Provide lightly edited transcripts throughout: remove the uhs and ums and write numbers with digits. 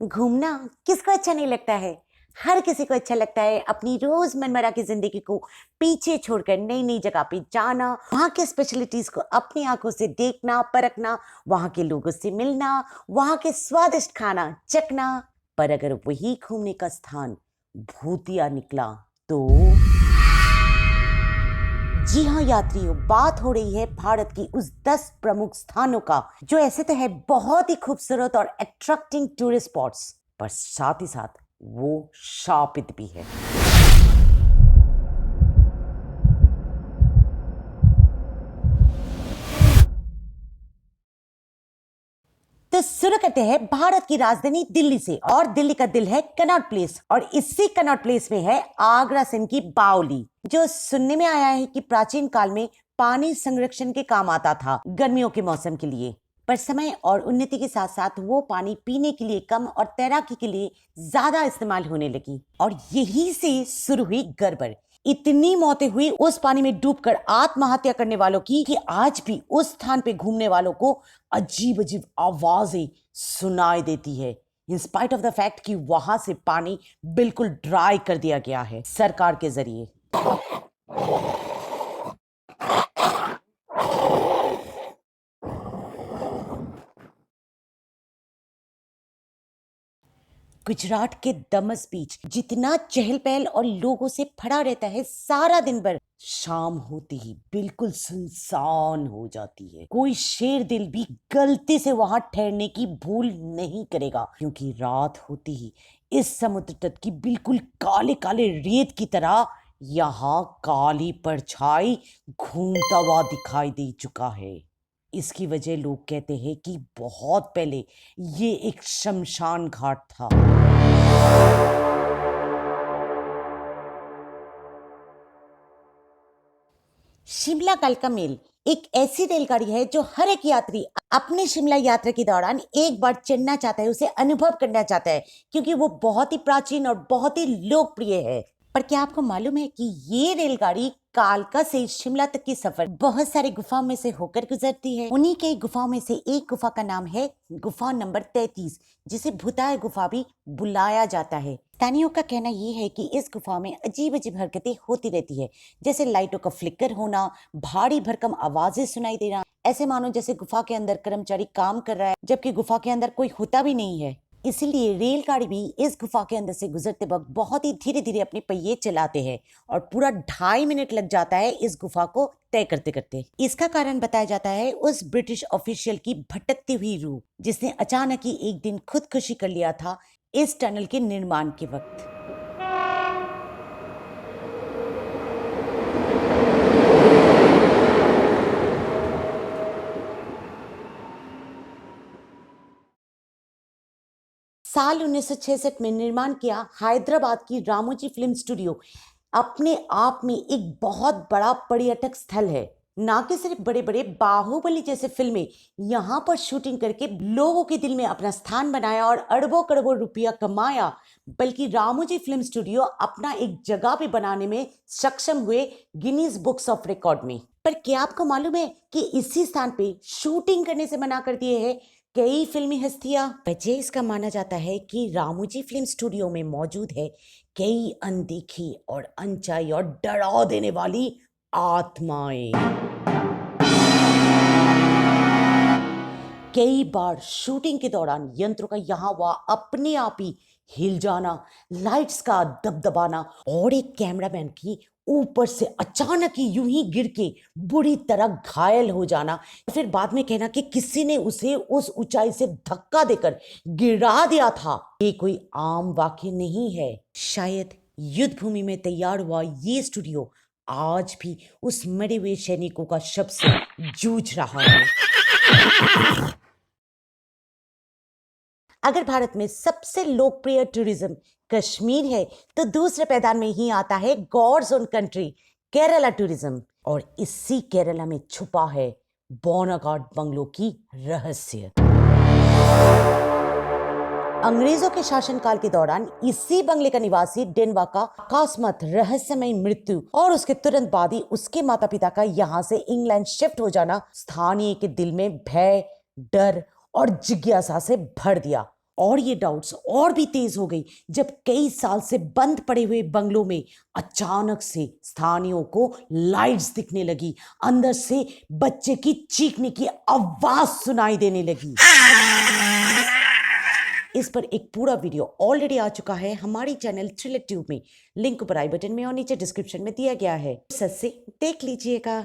घूमना किसको अच्छा नहीं लगता है। हर किसी को अच्छा लगता है अपनी रोजमर्रा की जिंदगी को पीछे छोड़कर नई नई जगह पे जाना, वहाँ के स्पेशलिटीज को अपनी आंखों से देखना, परखना, वहाँ के लोगों से मिलना, वहाँ के स्वादिष्ट खाना चखना। पर अगर वही घूमने का स्थान भूतिया निकला तो? जी हाँ यात्रियों, बात हो रही है भारत की उस 10 प्रमुख स्थानों का जो ऐसे तो है बहुत ही खूबसूरत और अट्रैक्टिंग टूरिस्ट स्पॉट्स, पर साथ ही साथ वो शापित भी है। तो शुरू करते हैं भारत की राजधानी दिल्ली से, और दिल्ली का दिल है कनॉट प्लेस, और इसी कनॉट प्लेस में है आगरा सिंह की बावली, जो सुनने में आया है कि प्राचीन काल में पानी संरक्षण के काम आता था गर्मियों के मौसम के लिए। पर समय और उन्नति के साथ साथ वो पानी पीने के लिए कम और तैराकी के लिए ज्यादा इस्तेमाल होने लगी, और यही से शुरू हुई गड़बड़। इतनी मौतें हुई उस पानी में डूबकर आत्महत्या करने वालों की कि आज भी उस स्थान पे घूमने वालों को अजीब अजीब आवाजें सुनाई देती है, in spite of the fact कि वहां से पानी बिल्कुल ड्राई कर दिया गया है सरकार के जरिए। गुजरात के दमस बीच जितना चहल पहल और लोगों से भरा रहता है सारा दिन भर, शाम होते ही बिल्कुल सुनसान हो जाती है। कोई शेर दिल भी गलती से वहां ठहरने की भूल नहीं करेगा, क्योंकि रात होती ही इस समुद्र तट की बिल्कुल काले काले रेत की तरह यहाँ काली परछाई घूमता हुआ दिखाई दे चुका है। इसकी वजह लोग कहते हैं कि बहुत पहले ये एक शमशान घाट था। शिमला कालका मेल एक ऐसी रेलगाड़ी है जो हर एक यात्री अपनी शिमला यात्रा के दौरान एक बार चढ़ना चाहता है, उसे अनुभव करना चाहता है, क्योंकि वो बहुत ही प्राचीन और बहुत ही लोकप्रिय है। पर क्या आपको मालूम है कि ये रेलगाड़ी कालका से शिमला तक की सफर बहुत सारी गुफाओं में से होकर गुजरती है। उन्हीं के गुफाओं में से एक गुफा का नाम है गुफा नंबर 33, जिसे भूताय गुफा भी बुलाया जाता है। स्थानीयों का कहना ये है कि इस गुफा में अजीब अजीब हरकतें होती रहती है, जैसे लाइटों का फ्लिकर होना, भारी भरकम आवाजें सुनाई देना, ऐसे मानो जैसे गुफा के अंदर कर्मचारी काम कर रहा है जबकि गुफा के अंदर कोई होता भी नहीं है। इसीलिए रेलगाड़ी भी इस गुफा के अंदर से गुजरते वक्त बहुत ही धीरे धीरे अपने पहिए चलाते हैं, और पूरा 2.5 मिनट लग जाता है इस गुफा को तय करते करते। इसका कारण बताया जाता है उस ब्रिटिश ऑफिशियल की भटकती हुई रूह, जिसने अचानक ही एक दिन खुदकुशी कर लिया था इस टनल के निर्माण के वक्त। साल 1966 में निर्माण किया हैदराबाद की रामोजी फिल्म स्टूडियो अपने आप में एक बहुत बड़ा पर्यटक स्थल है। ना कि सिर्फ बड़े बड़े बाहुबली जैसे फिल्में यहाँ पर शूटिंग करके लोगों के दिल में अपना स्थान बनाया और अरबों करोड़ों रुपया कमाया, बल्कि रामोजी फिल्म स्टूडियो अपना एक जगह पे बनाने में सक्षम हुए गिनीज बुक्स ऑफ रिकॉर्ड में। पर क्या आपको मालूम है कि इसी स्थान पे शूटिंग करने से मना कर दिए हैं कई फिल्मी हस्तियां? वजह इसका माना जाता है कि रामोजी फिल्म स्टूडियो में मौजूद है कई अनदेखी और अनचाही और डरा देने वाली आत्माएं। कई बार शूटिंग के दौरान यंत्रों का यहाँ वहाँ अपने आप ही हिल जाना, लाइट्स का दबदबाना, और एक कैमरामैन की ऊपर से अचानक ही यूं ही गिर के बुरी तरह घायल हो जाना, फिर बाद में कहना कि किसी ने उसे उस ऊंचाई से धक्का देकर गिरा दिया था। ये कोई आम वाक्य नहीं है। शायद युद्ध भूमि में तैयार हुआ ये स्टूडियो आज भी उस मरे हुए सैनिकों का शव से जूझ रहा है। अगर भारत में सबसे लोकप्रिय टूरिज्म कश्मीर है, तो दूसरे पैदान में ही आता है God's own country Kerala tourism, और इसी केरला में छुपा है बोनागार्ड बंगलो की रहस्य। अंग्रेजों के शासनकाल के दौरान इसी बंगले का निवासी डेनवा का अकस्मात रहस्यमय मृत्यु और उसके तुरंत बाद ही उसके माता पिता का यहाँ से इंग्लैंड शिफ्ट हो जाना स्थानीय के दिल में भय, डर और जिज्ञासा से भर दिया, और ये डाउट्स और भी तेज हो गई जब कई साल से बंद पड़े हुए बंगलों में अचानक से स्थानियों को लाइट्स दिखने लगी, अंदर से बच्चे की चीखने की आवाज सुनाई देने लगी। इस पर एक पूरा वीडियो ऑलरेडी आ चुका है हमारी चैनल थ्रिलर ट्यूब में, लिंक ऊपर आई बटन में और नीचे डिस्क्रिप्शन में दिया गया है, सच से देख लीजिएगा।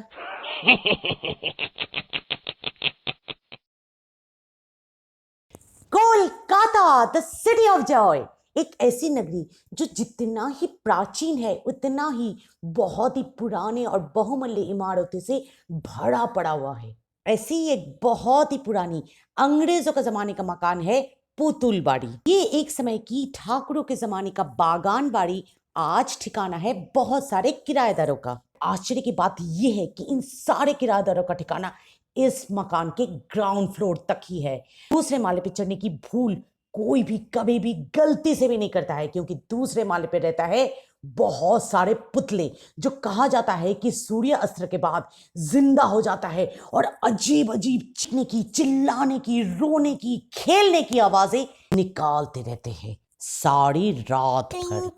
Kolkata, the city of Joy, एक ऐसी नगरी जो जितना ही प्राचीन है उतना ही बहुत ही पुराने और बहुमूल्य इमारतों से भरा पड़ा हुआ है। ऐसी ही एक बहुत ही पुरानी अंग्रेजों का जमाने का मकान है पुतुल बाड़ी। ये एक समय की ठाकुरों के जमाने का बागान बाड़ी आज ठिकाना है बहुत सारे किराएदारों का। आश्चर्य की बात यह है कि इन सारे किराएदारों का ठिकाना इस मकान के ग्राउंड फ्लोर तक ही है। दूसरे माले पे चढ़ने की भूल कोई भी कभी भी गलती से भी नहीं करता है, क्योंकि दूसरे माले पे रहता है बहुत सारे पुतले जो कहा जाता है कि सूर्य अस्त्र के बाद जिंदा हो जाता है और अजीब अजीब चीखने की, चिल्लाने की, रोने की, खेलने की आवाजें निकालते रहते हैं सारी रात भर।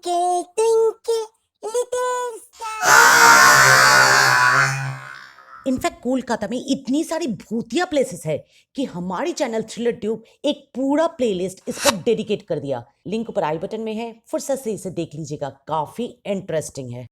इनफैक्ट कोलकाता में इतनी सारी भूतिया प्लेसेस है कि हमारी चैनल थ्रिलर ट्यूब एक पूरा प्लेलिस्ट इस पर डेडिकेट कर दिया, लिंक ऊपर आई बटन में है, फुर्सत से इसे देख लीजिएगा, काफी इंटरेस्टिंग है।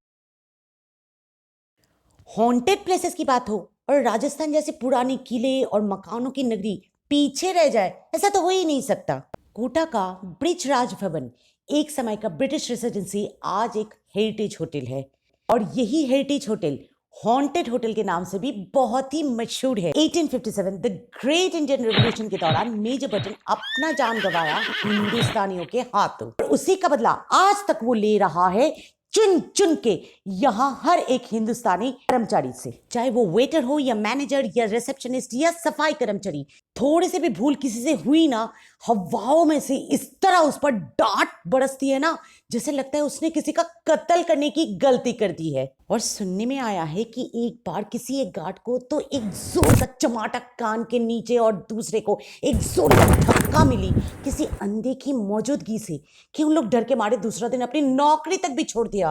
हॉन्टेड प्लेसेस की बात हो और राजस्थान जैसे पुराने किले और मकानों की नगरी पीछे रह जाए, ऐसा तो हो ही नहीं सकता। कोटा का ब्रिज राज भवन एक समय का ब्रिटिश रेसिडेंसी आज एक हेरिटेज होटल है और यही हेरिटेज होटल हॉन्टेड होटल के नाम से भी बहुत ही मशहूर है। 1857 द ग्रेट इंडियन रेवोल्यूशन के दौरान मेजर बटन अपना जान गंवाया हिंदुस्तानियों के हाथों, उसी का बदला आज तक वो ले रहा है चुन चुन के यहां हर एक हिंदुस्तानी कर्मचारी से, चाहे वो वेटर हो या मैनेजर या रिसेप्शनिस्ट या सफाई कर्मचारी। थोड़ी से भी भूल किसी से हुई ना, हवाओं में से इस तरह उस पर डांट बरसती है ना, जैसे लगता है उसने किसी का कत्ल करने की गलती कर दी है। और सुनने में आया है कि एक बार किसी एक गार्ड को तो एक जोर का चमाटा कान के नीचे और दूसरे को एक जोर का धक्का मिली किसी अंधे की मौजूदगी से कि उन लोग डर के मारे दूसरा दिन अपनी नौकरी तक भी छोड़ दिया।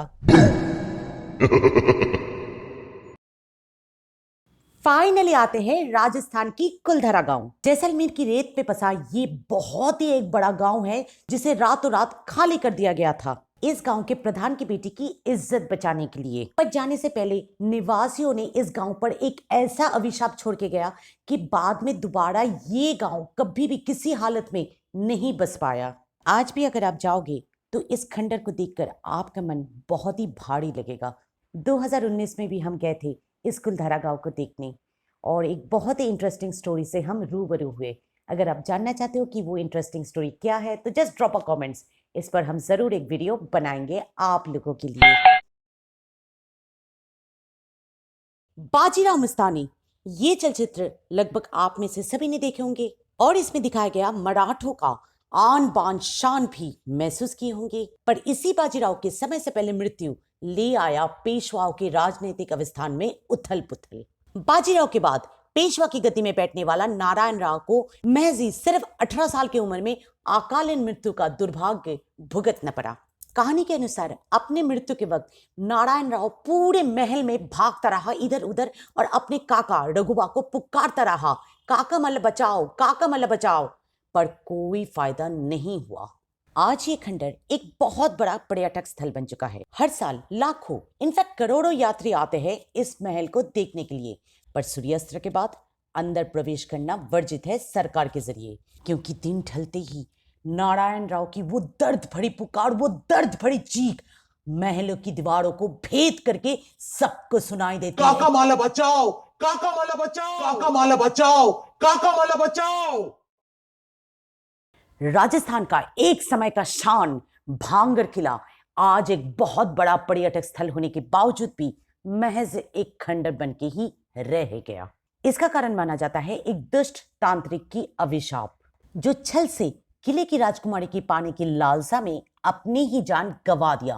फाइनली आते हैं राजस्थान की कुलधरा गांव। जैसलमेर की रेत पे बसा ये बहुत ही एक बड़ा गांव है जिसे रातों रात खाली कर दिया गया था इस गांव के प्रधान की बेटी की इज्जत बचाने के लिए। पर जाने से पहले निवासियों ने इस गांव पर एक ऐसा अभिशाप छोड़ के गया कि बाद में दोबारा ये गांव कभी भी किसी हालत में नहीं बस पाया। आज भी अगर आप जाओगे तो इस खंडर को देखकर आपका मन बहुत ही भारी लगेगा। 2019 में भी हम गए थे इस कुलधरा गांव को देखने और एक बहुत ही इंटरेस्टिंग स्टोरी से हम रूबरू हुए। अगर आप जानना चाहते हो कि वो इंटरेस्टिंग स्टोरी क्या है तो जस्ट ड्रॉप अ कमेंट्स, इस पर हम जरूर एक वीडियो बनाएंगे आप लोगों के लिए। बाजीराव मस्तानी, ये चलचित्र लगभग आप में से सभी ने देखे होंगे और इसमें दिखाया गया मराठों का आन बान शान भी महसूस किए होंगे। पर इसी बाजीराव के समय से पहले मृत्यु ले आया पेशवाओं के राजनीतिक अवस्थान में उथल पुथल। बाजीराव के बाद पेशवा की गद्दी में बैठने वाला नारायण राव को महज ही सिर्फ 18 साल की उम्र में अकालीन मृत्यु का दुर्भाग्य भुगतना पड़ा। कहानी के अनुसार अपने मृत्यु के वक्त नारायण राव पूरे महल में भागता रहा इधर उधर और अपने काका रघुबा को पुकारता रहा, काका मल बचाओ, काका मल बचाओ, पर कोई फायदा नहीं हुआ। आज ये खंडर एक बहुत बड़ा पर्यटक स्थल बन चुका है। हर साल लाखों इनफैक्ट करोड़ों यात्री आते हैं इस महल को देखने के लिए, पर सूर्यास्त के बाद अंदर प्रवेश करना वर्जित है सरकार के जरिए, क्योंकि दिन ढलते ही नारायण राव की वो दर्द भरी पुकार, वो दर्द भरी चीख महलों की दीवारों को भेद करके सबको सुनाई देती है। काका माला बचाओ, काका माला बचाओ, काका माला बचाओ, काका माला बचाओ। राजस्थान का एक समय का शान भांगर किला आज एक बहुत बड़ा पर्यटक स्थल होने के बावजूद भी महज एक खंडर बन के ही रह गया। इसका कारण माना जाता है एक दुष्ट तांत्रिक की अभिशाप, जो छल से किले की राजकुमारी की पाने की लालसा में अपनी ही जान गंवा दिया,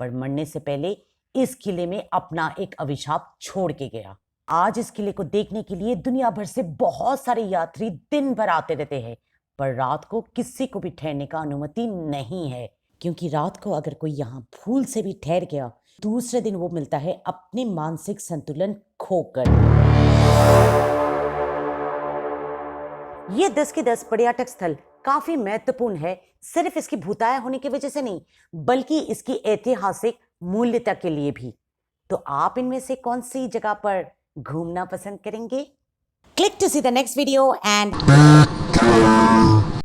पर मरने से पहले इस किले में अपना एक अभिशाप छोड़ के गया। आज इस किले को देखने के लिए दुनिया भर से बहुत सारे यात्री दिन भर आते रहते हैं, पर रात को किसी को भी ठहरने का अनुमति नहीं है, क्योंकि रात को अगर कोई यहाँ भूल से भी ठहर गया, दूसरे दिन वो मिलता है अपने मानसिक संतुलन खोकर। ये 10 के 10 पर्यटक स्थल काफी महत्वपूर्ण है, सिर्फ इसकी भूताया होने की वजह से नहीं, बल्कि इसकी ऐतिहासिक मूल्यता के लिए भी। तो आप इनमें से कौन सी जगह पर घूमना पसंद करेंगे? Click to see the next video and